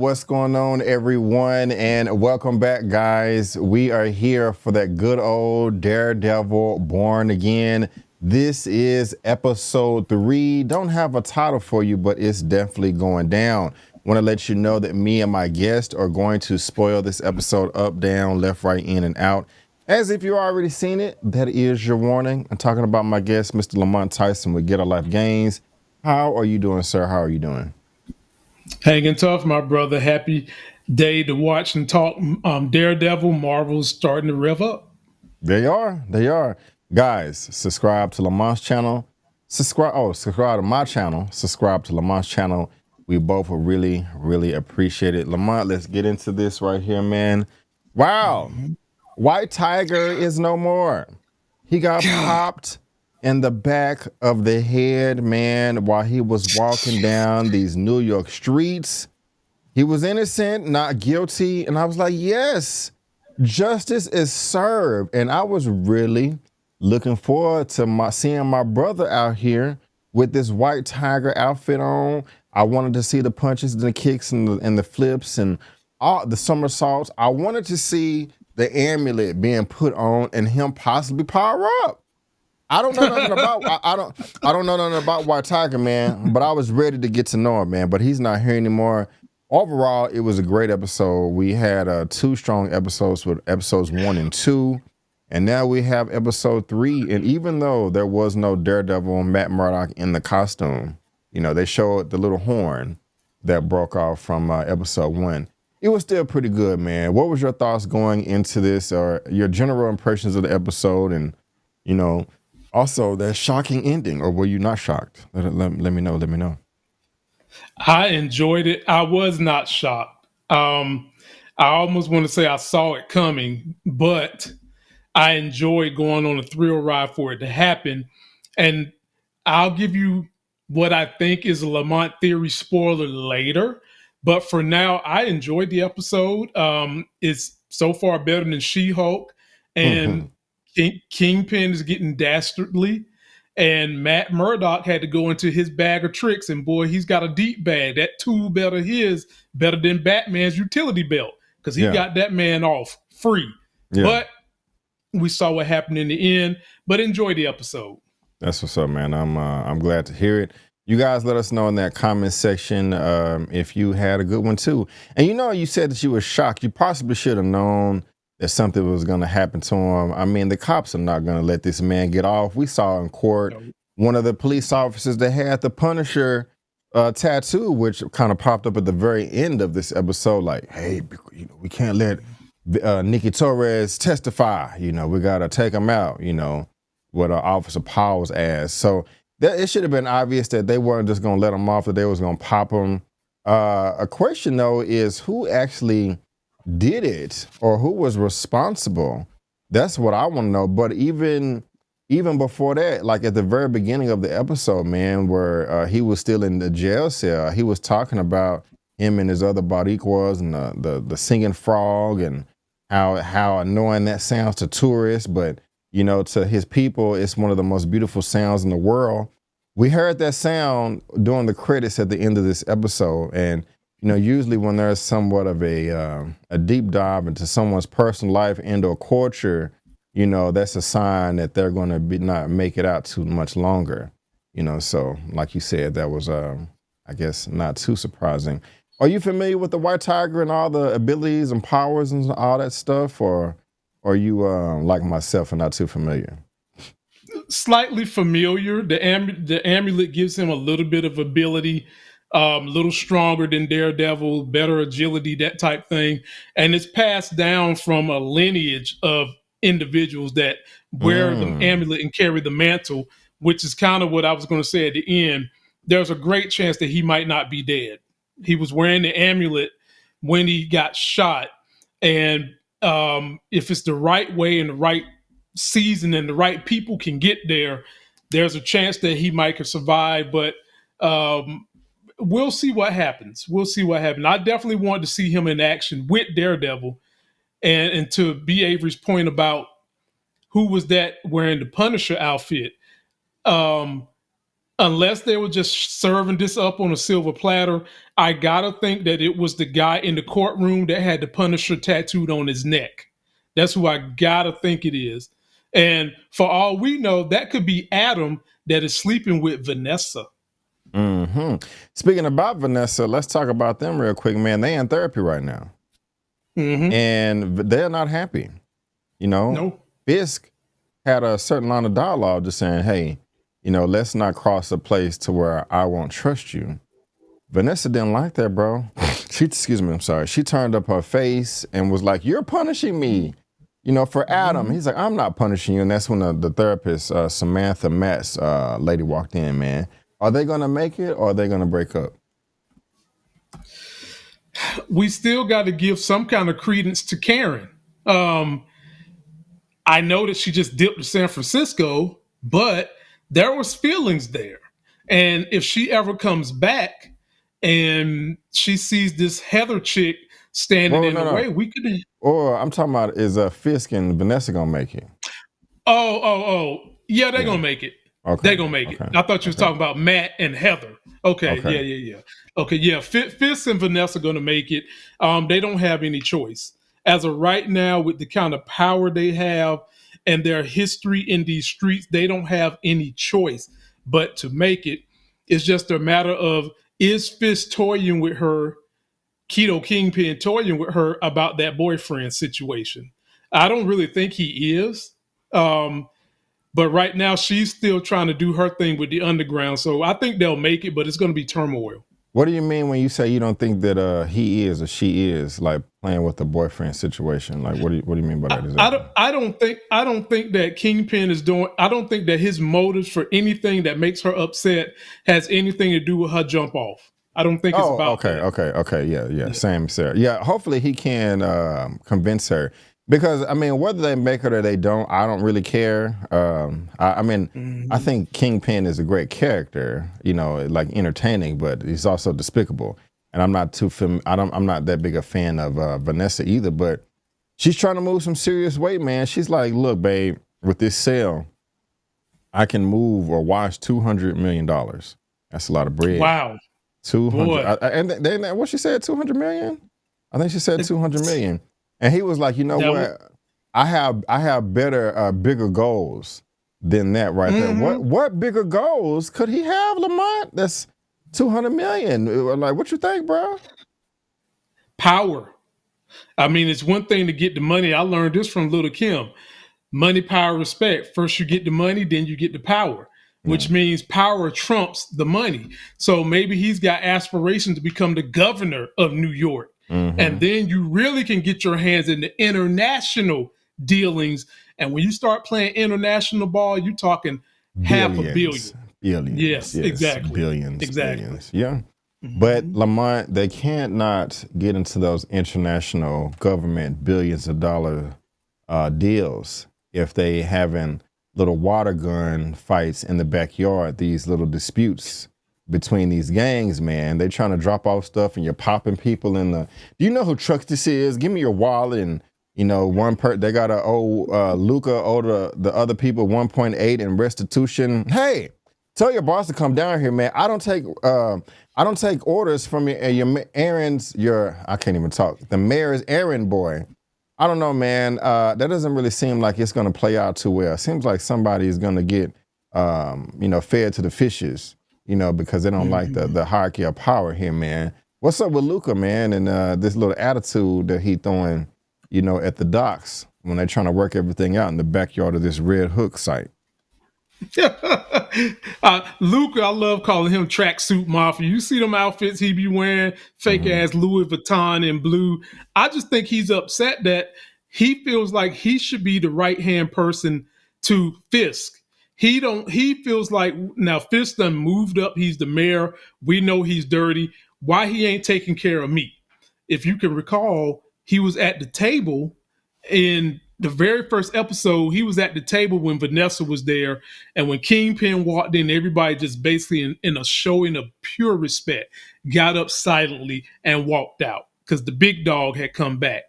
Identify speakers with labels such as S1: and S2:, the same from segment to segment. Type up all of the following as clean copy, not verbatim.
S1: What's going on, everyone? And welcome back, guys. We are here for that good old Daredevil Born Again. This is episode 3. Don't have a title for you, but it's definitely going down. Want to let you know that me and my guest are going to spoil this episode up, down, left, right, in, and out. As if you've already seen it, that is your warning. I'm talking about my guest, Mr. Lamont Tyson with Get a Life Gains. How are you doing, sir? How are you doing?
S2: Hanging tough, my brother. Happy day to watch and talk Daredevil. Marvel's starting to rev up.
S1: They are. They are. Guys, subscribe to Lamont's channel. Subscribe to my channel. Subscribe to Lamont's channel. We both will really, really appreciate it. Lamont, let's get into this right here, man. Wow. White Tiger is no more. He got popped in the back of the head, man, while he was walking down these New York streets. He was innocent, not guilty. And I was like, yes, justice is served. And I was really looking forward to seeing my brother out here with this White Tiger outfit on. I wanted to see the punches and the kicks and the flips and all the somersaults. I wanted to see the amulet being put on and him possibly power up. I don't know nothing about I don't know nothing about White Tiger, man, but I was ready to get to know him, man. But he's not here anymore. Overall, it was a great episode. We had 2 strong episodes with episodes 1 and 2, and now we have episode 3. And even though there was no Daredevil Matt Murdock in the costume, you know, they showed the little horn that broke off from episode 1. It was still pretty good, man. What was your thoughts going into this, or your general impressions of the episode, and you know, also that shocking ending, or were you not shocked? Let me know. Let me know.
S2: I enjoyed it. I was not shocked. I almost want to say I saw it coming, but I enjoyed going on a thrill ride for it to happen. And I'll give you what I think is a Lamont Theory spoiler later. But for now, I enjoyed the episode. It's so far better than She-Hulk. And Kingpin is getting dastardly. And Matt Murdock had to go into his bag of tricks. And boy, he's got a deep bag. That tool belt of his better than Batman's utility belt, because he got that man off free. Yeah. But we saw what happened in the end, but enjoy the episode.
S1: That's what's up, man. I'm glad to hear it. You guys let us know in that comment section if you had a good one too. And you know, you said that you were shocked. You possibly should have known that something was going to happen to him. I mean, the cops are not going to let this man get off. We saw in court one of the police officers that had the Punisher tattoo, which kind of popped up at the very end of this episode. Like, hey, you know, we can't let Nikki Torres testify. You know, we got to take him out. You know, what Officer Powers asked. So it should have been obvious that they weren't just going to let him off, that they was going to pop him. A question, though, is who actually did it, or who was responsible? That's what I want to know. But even before that, like at the very beginning of the episode, man, where he was still in the jail cell, he was talking about him and his other Bariquas and the singing frog, and how annoying that sounds to tourists, but you know, to his people, it's one of the most beautiful sounds in the world. We heard that sound during the credits at the end of this episode. And, you know, usually when there's somewhat of a deep dive into someone's personal life and or culture, you know, that's a sign that they're going to not make it out too much longer. You know, so like you said, that was, I guess, not too surprising. Are you familiar with the White Tiger and all the abilities and powers and all that stuff, or are you like myself and not too familiar?
S2: Slightly familiar. The amulet gives him a little bit of ability, a little stronger than Daredevil, better agility, that type thing. And it's passed down from a lineage of individuals that wear the amulet and carry the mantle, which is kind of what I was going to say at the end. There's a great chance that he might not be dead. He was wearing the amulet when he got shot. And if it's the right way and the right season and the right people can get there, there's a chance that he might could survive. But we'll see what happens. We'll see what happens. I definitely wanted to see him in action with Daredevil. And to B. Avery's point about who was that wearing the Punisher outfit, unless they were just serving this up on a silver platter, I gotta think that it was the guy in the courtroom that had the Punisher tattooed on his neck. That's who I gotta think it is. And for all we know, that could be Adam that is sleeping with Vanessa.
S1: Hmm. Speaking about Vanessa, let's talk about them real quick, man. They in therapy right now, and they're not happy. You know,
S2: No.
S1: Fisk had a certain line of dialogue just saying, hey, let's not cross a place to where I won't trust you. Vanessa didn't like that, bro. Excuse me, I'm sorry. She turned up her face and was like, you're punishing me. For Adam, he's like, I'm not punishing you. And that's when the therapist, Samantha Matt's lady walked in, man. Are they going to make it or are they going to break up?
S2: We still got to give some kind of credence to Karen. I know that she just dipped to San Francisco, but there was feelings there. And if she ever comes back and she sees this Heather chick standing in the way, we could.
S1: Or I'm talking about, is Fisk and Vanessa going to make it?
S2: Oh. Yeah, they're going to make it.
S1: Okay.
S2: They're going to make it. I thought you was talking about Matt and Heather. Okay. Yeah. Okay, yeah. Fisk and Vanessa going to make it. They don't have any choice. As of right now, with the kind of power they have and their history in these streets, they don't have any choice but to make it. It's just a matter of, is Fisk toying with her, Keto Kingpin toying with her about that boyfriend situation? I don't really think he is. But right now, she's still trying to do her thing with the underground. So I think they'll make it, but it's going to be turmoil.
S1: What do you mean when you say you don't think that he is or she is like playing with the boyfriend situation? Like, what do you mean by that? Exactly?
S2: I don't think that Kingpin is doing. I don't think that his motives for anything that makes her upset has anything to do with her jump off. I don't think it's about that.
S1: Okay. Yeah. Same, Sarah. Yeah. Hopefully he can convince her. Because, I mean, whether they make it or they don't, I don't really care. I think Kingpin is a great character, like entertaining, but he's also despicable. And I'm not I'm not that big a fan of Vanessa either, but she's trying to move some serious weight, man. She's like, look, babe, with this sale, I can move or wash $200 million. That's a lot of bread.
S2: Wow.
S1: 200. And then what she said, 200 million? I think she said 200 million. And he was like, you know what? I have better, bigger goals than that right there. What bigger goals could he have, Lamont? That's 200 million. Like, what you think, bro?
S2: Power. I mean, it's one thing to get the money. I learned this from Little Kim. Money, power, respect. First you get the money, then you get the power, which means power trumps the money. So maybe he's got aspirations to become the governor of New York. And then you really can get your hands in the international dealings. And when you start playing international ball, you're talking half a billion.
S1: Billions.
S2: Yes, exactly.
S1: Billions.
S2: Exactly.
S1: Billions. Yeah. But Lamont, they can't not get into those international government billions of dollar deals if they having little water gun fights in the backyard, these little disputes between these gangs, man. They trying to drop off stuff and you're popping people in the, do you know who truck this is? Give me your wallet. And they got to owe Luca owe the other people 1.8 in restitution. Hey, tell your boss to come down here, man. I don't take orders from your errands, I can't even talk. The mayor's errand boy. I don't know, man. That doesn't really seem like it's going to play out too well. It seems like somebody is going to get, fed to the fishes, because they don't like the hierarchy of power here, man. What's up with Luca, man, and this little attitude that he throwing, at the docks when they're trying to work everything out in the backyard of this Red Hook site?
S2: Luca, I love calling him tracksuit mafia. You see them outfits he be wearing, fake ass Louis Vuitton in blue. I just think he's upset that he feels like he should be the right hand person to Fisk. He feels like now Fisk done moved up. He's the mayor. We know he's dirty. Why he ain't taking care of me? If you can recall, he was at the table in the very first episode. He was at the table when Vanessa was there. And when Kingpin walked in, everybody just basically in a showing of pure respect, got up silently and walked out because the big dog had come back.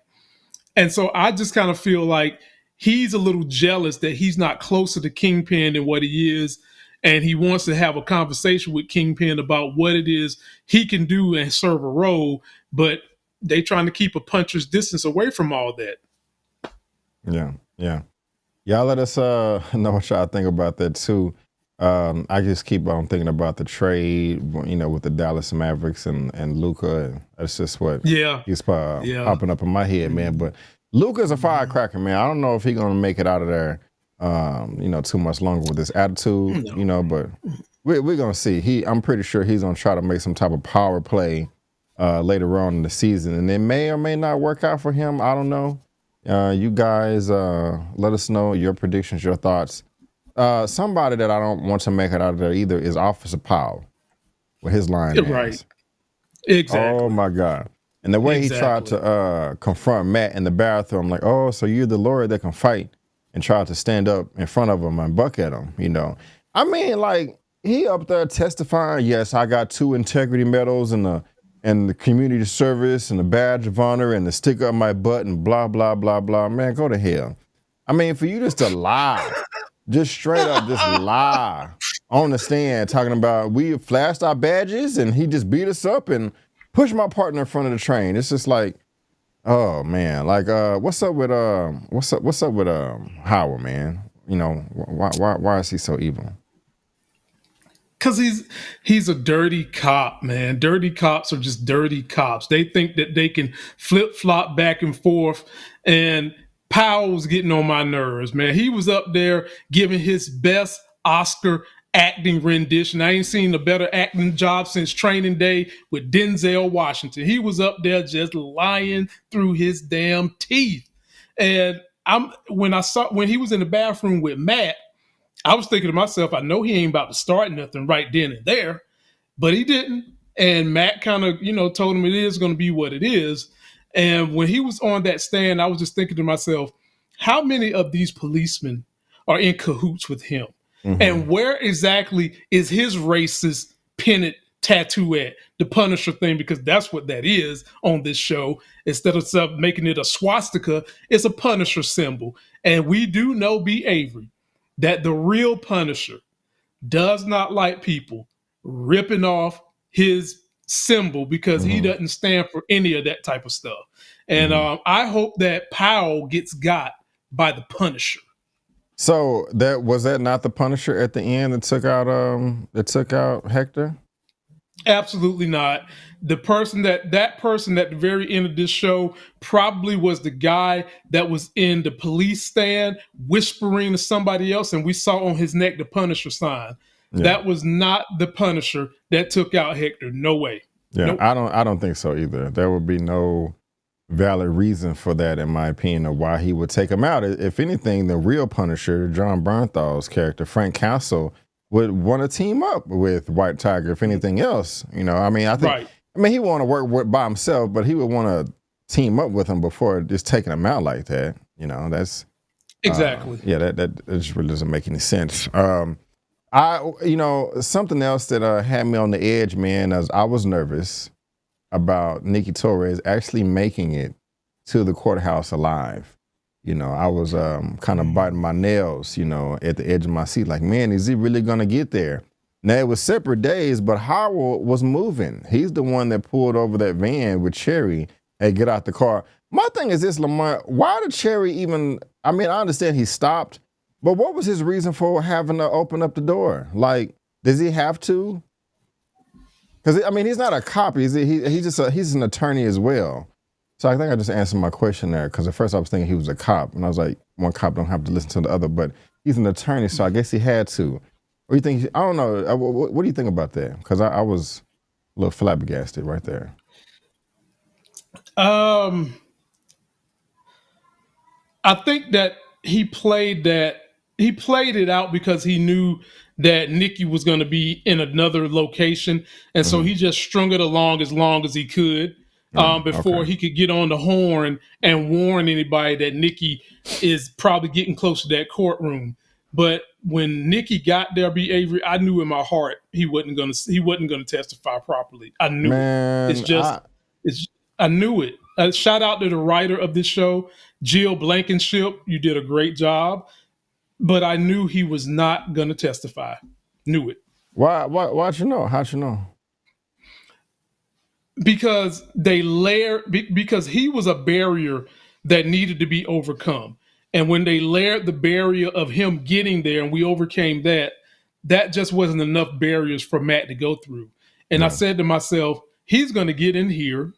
S2: And so I just kind of feel like he's a little jealous that he's not closer to Kingpin than what he is. and he wants to have a conversation with Kingpin about what it is he can do and serve a role, but they trying to keep a puncher's distance away from all that.
S1: Yeah, yeah. Y'all let us know what y'all think about that too. I just keep on thinking about the trade, with the Dallas Mavericks and Luca. And that's just what keeps popping up in my head, man. But Luca's a firecracker, man. I don't know if he's gonna make it out of there, too much longer with this attitude, But we're gonna see. I'm pretty sure he's gonna try to make some type of power play later on in the season, and it may or may not work out for him. I don't know. You guys, let us know your predictions, your thoughts. Somebody that I don't want to make it out of there either is Officer Powell, with his line.
S2: Right. Exactly.
S1: Oh my God. And the way he tried to confront Matt in the bathroom, like, oh, so you're the lawyer that can fight, and tried to stand up in front of him and buck at him, I mean, like, he up there testifying, yes, I got 2 integrity medals and the community service and the badge of honor and the stick up my butt and blah, blah, blah, blah. Man, go to hell. I mean, for you just to lie, just straight up just lie on the stand talking about we flashed our badges and he just beat us up and pushed my partner in front of the train. It's just like, oh man, like what's up with Howard, man? Why is he so evil?
S2: Because he's a dirty cop, man. Dirty cops are just dirty cops. They think that they can flip-flop back and forth, and Powell's getting on my nerves, man. He was up there giving his best Oscar acting rendition. I ain't seen a better acting job since Training Day with Denzel Washington. He was up there just lying through his damn teeth. And when he was in the bathroom with Matt, I was thinking to myself, I know he ain't about to start nothing right then and there, but he didn't. And Matt kind of, told him it is going to be what it is. And when he was on that stand, I was just thinking to myself, how many of these policemen are in cahoots with him? Mm-hmm. And where exactly is his racist pennant tattoo at? The Punisher thing, because that's what that is on this show. Instead of making it a swastika, it's a Punisher symbol. And we do know, B. Avery, that the real Punisher does not like people ripping off his symbol because he doesn't stand for any of that type of stuff. And I hope that Powell gets got by the Punisher.
S1: So was that not the Punisher at the end that took out Hector?
S2: Absolutely not. The person at the very end of this show probably was the guy that was in the police stand whispering to somebody else, and we saw on his neck the Punisher sign. Yeah. That was not the Punisher that took out Hector. No way.
S1: Yeah,
S2: nope.
S1: I don't think so either. There would be no valid reason for that, in my opinion, of why he would take him out. If anything, the real Punisher, John Bernthal's character, Frank Castle, would want to team up with White Tiger, if anything else. I mean, I think, right. I mean, he want to work by himself, but he would want to team up with him before just taking him out like that. That's
S2: exactly.
S1: That just really doesn't make any sense. Something else that had me on the edge, man, as I was nervous about Nikki Torres actually making it to the courthouse alive. I was kind of biting my nails, at the edge of my seat, like, man, is he really going to get there? Now, it was separate days, but Howard was moving. He's the one that pulled over that van with Cherry and get out the car. My thing is this, Lamar, why did Cherry even, I mean, I understand he stopped, but what was his reason for having to open up the door? Like, does he have to? Because, I mean, he's not a cop. He's an attorney as well. So I think I just answered my question there, because at first I was thinking he was a cop, and I was like, one cop don't have to listen to the other, but he's an attorney, so I guess he had to. What do you think? I don't know. What do you think about that? Because I was a little flabbergasted right there.
S2: I think that he played it out because he knew that Nikki was going to be in another location, and so he just strung it along as long as he could. Before he could get on the horn and warn anybody that Nikki is probably getting close to that courtroom. But when Nikki got there, B. Avery, I knew in my heart he wasn't gonna testify properly. I knew it. I knew it. Shout out to the writer of this show, Jill Blankenship. You did a great job. But I knew he was not gonna testify. Knew it.
S1: Why'd you know? How'd you know?
S2: Because because he was a barrier that needed to be overcome. And when they layered the barrier of him getting there and we overcame that, that just wasn't enough barriers for Matt to go through. And I
S1: Yeah.
S2: said to myself, he's going to get in here.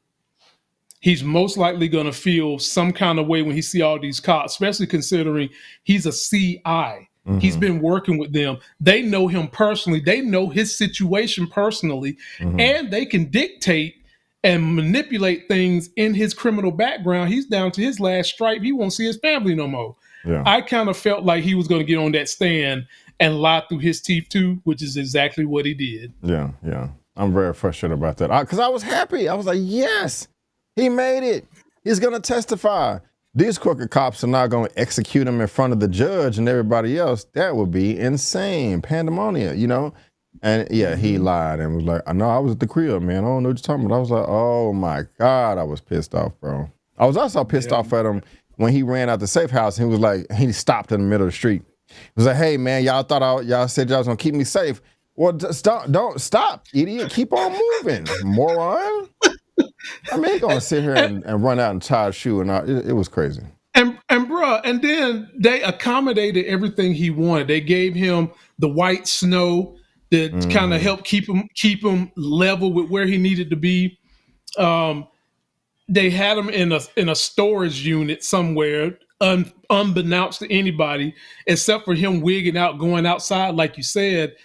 S2: He's most likely going to feel some kind of way when he see all these cops, especially considering he's a CI. He's been working with them. They know him personally. They know his situation personally, and they can dictate and manipulate things in his criminal background. He's down to his last stripe. He won't see his family no more.
S1: Yeah.
S2: I kind of felt like he was going to get on that stand and lie through his teeth too, which is exactly what he did.
S1: Yeah. Yeah. I'm very frustrated about that. Because I was happy. I was like, yes, he made it. He's going to testify. These crooked cops are not going to execute him in front of the judge and everybody else. That would be insane. Pandemonium, you know? And yeah, he lied and was like, I know I was at the crib, man. I don't know what you're talking about. I was like, oh my God, I was pissed off, bro. I was also pissed off at him when he ran out the safe house and he was like, he stopped in the middle of the street. He was like, hey man, y'all said y'all was gonna keep me safe. Well, don't stop, idiot. Keep on moving, moron. I mean, he gonna sit here and run out and tie a shoe and all. It was crazy.
S2: And bruh, and then they accommodated everything he wanted. They gave him the white snow that kind of helped keep him level with where he needed to be. They had him in a storage unit somewhere, unbeknownst to anybody, except for him wigging out, going outside, like you said.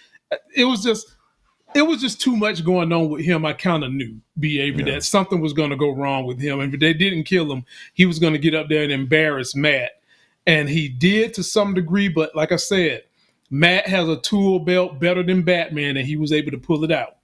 S2: It was just too much going on with him. I kind of knew, behavior, that something was going to go wrong with him. And if they didn't kill him, he was going to get up there and embarrass Matt. And he did to some degree, but like I said, Matt has a tool belt better than Batman, and he was able to pull it out.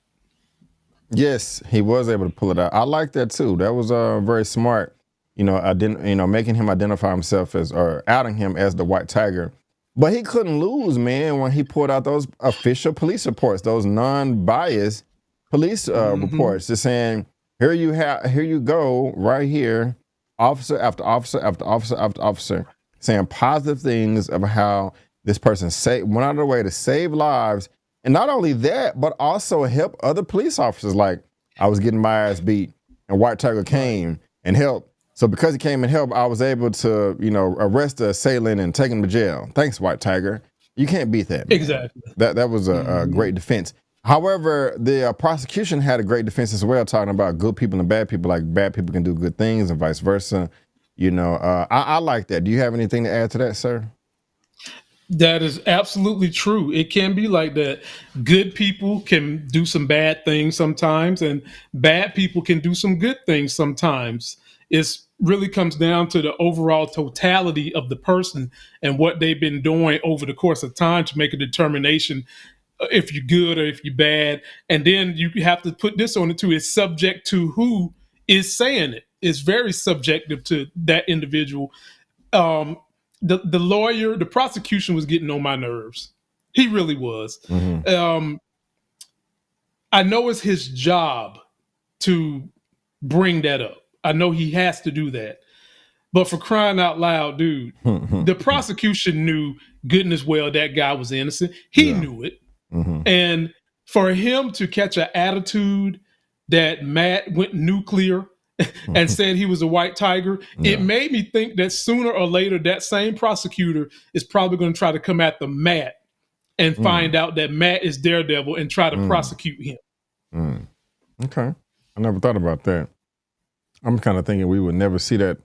S1: Yes, he was able to pull it out. I like that too. That was very smart. Making him identify himself as, or outing him as the White Tiger. But he couldn't lose, man, when he pulled out those official police reports, those non-biased police reports, just saying, here you go, right here, officer after officer after officer after officer, saying positive things about how this person went out of their way to save lives. And not only that, but also help other police officers. Like, I was getting my ass beat and White Tiger came and helped. So because he came and helped, I was able to, arrest the assailant and take him to jail. Thanks, White Tiger. You can't beat that, man.
S2: Exactly.
S1: That was a great defense. However, the prosecution had a great defense as well, talking about good people and bad people, like bad people can do good things and vice versa. I like that. Do you have anything to add to that, sir?
S2: That is absolutely true. It can be like that. Good people can do some bad things sometimes, and bad people can do some good things sometimes. It really comes down to the overall totality of the person and what they've been doing over the course of time to make a determination if you're good or if you're bad. And then you have to put this on it too. It's subject to who is saying it. It's very subjective to that individual. The lawyer, the prosecution was getting on my nerves. He really was. I know it's his job to bring that up. I know he has to do that. But for crying out loud, dude, the prosecution knew goodness well that guy was innocent. He knew it. And for him to catch an attitude that Matt went nuclear and said he was a White Tiger, it made me think that sooner or later that same prosecutor is probably going to try to come at the Matt and find out that Matt is Daredevil and try to prosecute him.
S1: Okay. I never thought about that. I'm kind of thinking we would never see that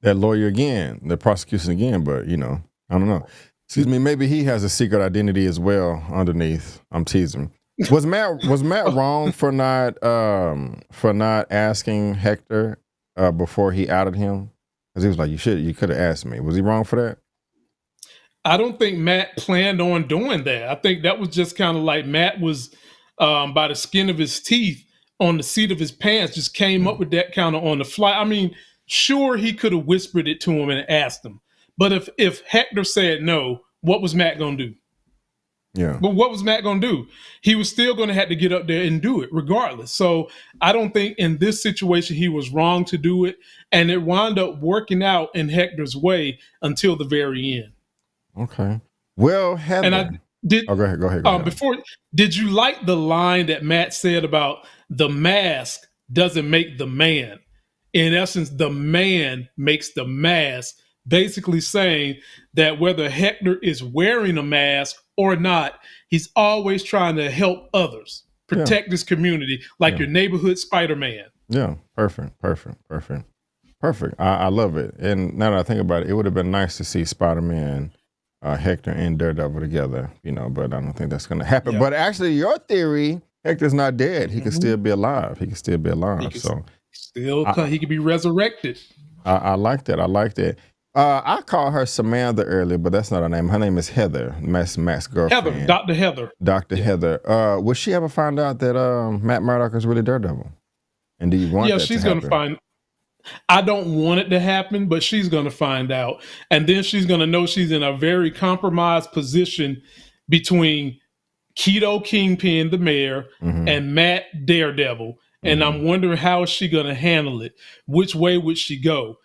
S1: lawyer again, the prosecution again, but I don't know. Excuse me, maybe he has a secret identity as well underneath. I'm teasing. Was Matt wrong for not asking Hector before he outed him? Because he was like, you could have asked me. Was he wrong for that?
S2: I don't think Matt planned on doing that. I think that was just kind of like Matt was by the skin of his teeth on the seat of his pants, just came up with that kind of on the fly. I mean, sure, he could have whispered it to him and asked him. But if Hector said no, what was Matt going to do?
S1: Yeah.
S2: But what was Matt going to do? He was still going to have to get up there and do it regardless. So I don't think in this situation he was wrong to do it. And it wound up working out in Hector's way until the very end.
S1: Okay. Well, Heather.
S2: Did
S1: Oh, go ahead.
S2: before did you like the line that Matt said about the mask doesn't make the man? In essence, the man makes the mask, basically saying that whether Hector is wearing a mask or not, he's always trying to help others,
S1: Yeah.
S2: protect his community, like
S1: Yeah.
S2: your neighborhood Spider-Man.
S1: Yeah. Perfect. I love it. And now that I think about it, it would have been nice to see Spider-Man, Hector, and Daredevil together, but I don't think that's going to happen.
S2: Yeah.
S1: But actually, your theory, Hector's not dead. He can still be alive. He could
S2: be resurrected.
S1: I like that. I called her Samantha earlier, but that's not her name. Her name is Heather, Matt's girlfriend.
S2: Heather, Dr. Heather.
S1: Dr. Heather. Will she ever find out that Matt Murdock is really Daredevil? And do you want that
S2: she's
S1: to happen?
S2: Gonna find. I don't want it to happen, but she's going to find out. And then she's going to know she's in a very compromised position between Keto Kingpin, the mayor, and Matt Daredevil. And I'm wondering how is she going to handle it? Which way would she go?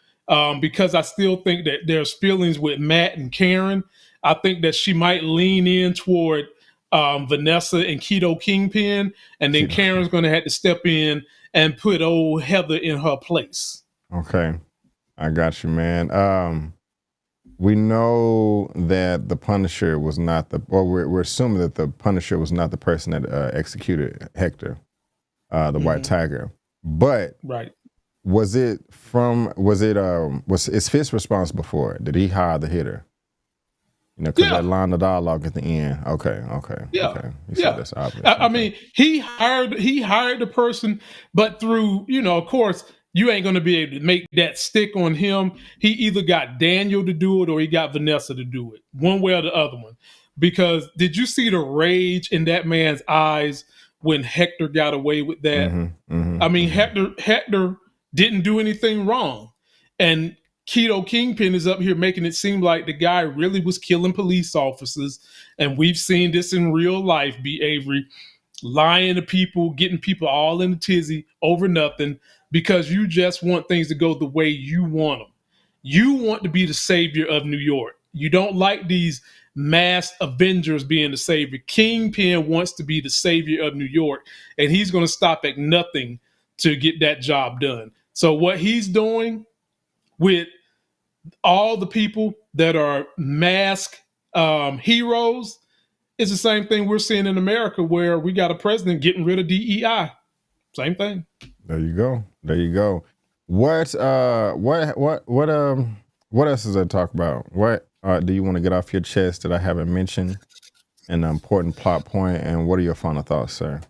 S2: Because I still think that there's feelings with Matt and Karen. I think that she might lean in toward Vanessa and Keto Kingpin, and then Karen's going to have to step in and put old Heather in her place.
S1: Okay. I got you, man. We know that the Punisher was not we're assuming that the Punisher was not the person that executed Hector, the White Tiger. But is Fisk responsible for it? Did he hire the hitter? Because that line of dialogue at the end. Okay. Okay. That's obvious.
S2: I mean, he hired the person, but through, of course, you ain't going to be able to make that stick on him. He either got Daniel to do it or he got Vanessa to do it, one way or the other one. Because did you see the rage in that man's eyes when Hector got away with that? I mean, Hector didn't do anything wrong. And Keto Kingpin is up here making it seem like the guy really was killing police officers. And we've seen this in real life, B. Avery, lying to people, getting people all in a tizzy over nothing because you just want things to go the way you want them. You want to be the savior of New York. You don't like these masked Avengers being the savior. Kingpin wants to be the savior of New York, and he's going to stop at nothing to get that job done. So what he's doing with all the people that are masked heroes is the same thing we're seeing in America, where we got a president getting rid of DEI. Same thing.
S1: There you go. What else is there to talk about? What do you want to get off your chest that I haven't mentioned? An important plot point, and what are your final thoughts, sir?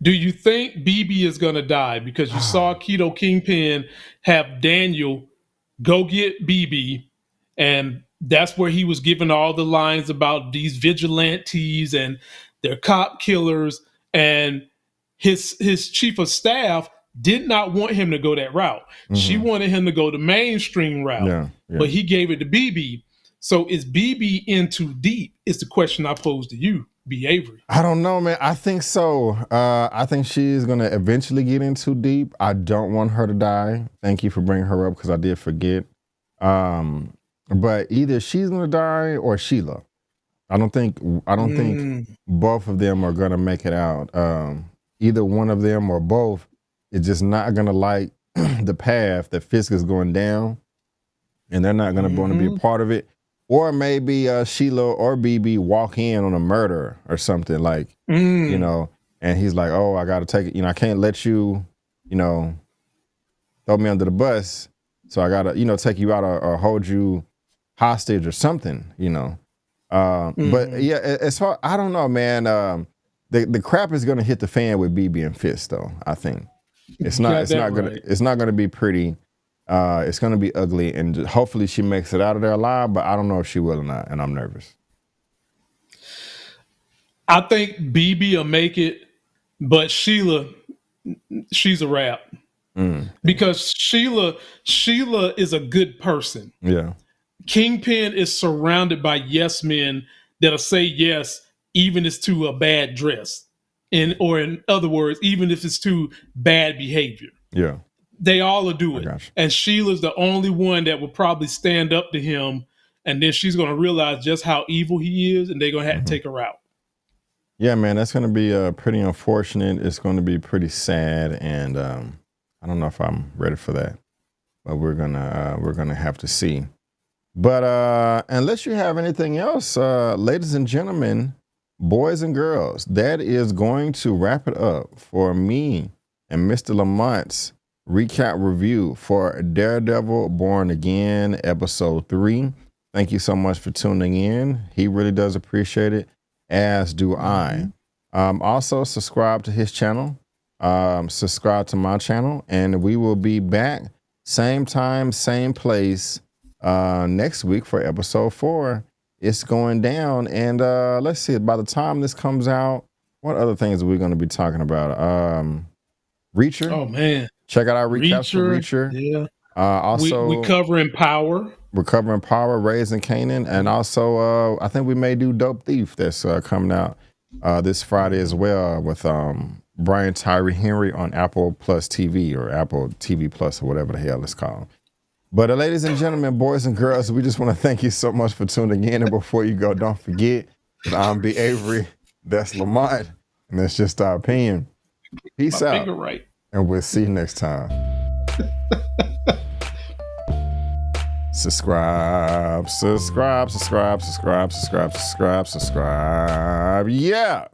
S2: Do you think BB is going to die? Because you saw Keto Kingpin have Daniel go get BB, and that's where he was giving all the lines about these vigilantes and their cop killers, and his chief of staff did not want him to go that route. She wanted him to go the mainstream route, but he gave it to BB. So is BB in too deep? Is the question I pose to you, B. Avery.
S1: I don't know, man. I think so. I think she is going to eventually get in too deep. I don't want her to die. Thank you for bringing her up because I did forget. But either she's going to die or Sheila. I don't think both of them are going to make it out. Either one of them or both is just not going to like the path that Fisk is going down, and they're not going to want to be a part of it. Or maybe Sheila or BB walk in on a murder or something like, and he's like, oh, I got to take it. I can't let you, throw me under the bus. So I got to, take you out or hold you hostage or something, But yeah, as far, I don't know, man. The crap is going to hit the fan with BB and Fisk, though. I think it's not going to be pretty. It's going to be ugly, and hopefully she makes it out of there alive, but I don't know if she will or not, and I'm nervous.
S2: I think BB will make it, but Sheila, she's a wrap. Because Sheila is a good person.
S1: Yeah.
S2: Kingpin is surrounded by yes men that'll say yes, even if it's to a bad dress. Or in other words, even if it's to bad behavior.
S1: Yeah.
S2: They all will do it. And Sheila's the only one that would probably stand up to him and then she's going to realize just how evil he is, and they're going to have to take her out.
S1: Yeah, man, that's going to be pretty unfortunate. It's going to be pretty sad, and I don't know if I'm ready for that, but we're gonna have to see. But unless you have anything else, ladies and gentlemen, boys and girls, that is going to wrap it up for me and Mr. Lamont's recap review for Daredevil Born Again, episode 3. Thank you so much for tuning in. He really does appreciate it, as do I. Also, subscribe to his channel, subscribe to my channel, and we will be back same time, same place next week for episode 4. It's going down, and let's see, by the time this comes out, what other things are we going to be talking about? Reacher.
S2: Oh man,
S1: check out our recaps for Reacher.
S2: Yeah.
S1: Also,
S2: we covering Power.
S1: We're covering Power, Raising Canaan, and also I think we may do Dope Thief that's coming out this Friday as well with Brian Tyree Henry on Apple Plus TV or Apple TV Plus or whatever the hell it's called. But ladies and gentlemen, boys and girls, we just want to thank you so much for tuning in. And before you go, don't forget that I'm B. Avery, that's Lamont, and that's just our opinion. Peace out,
S2: right.
S1: And we'll see you next time. Subscribe. Yeah.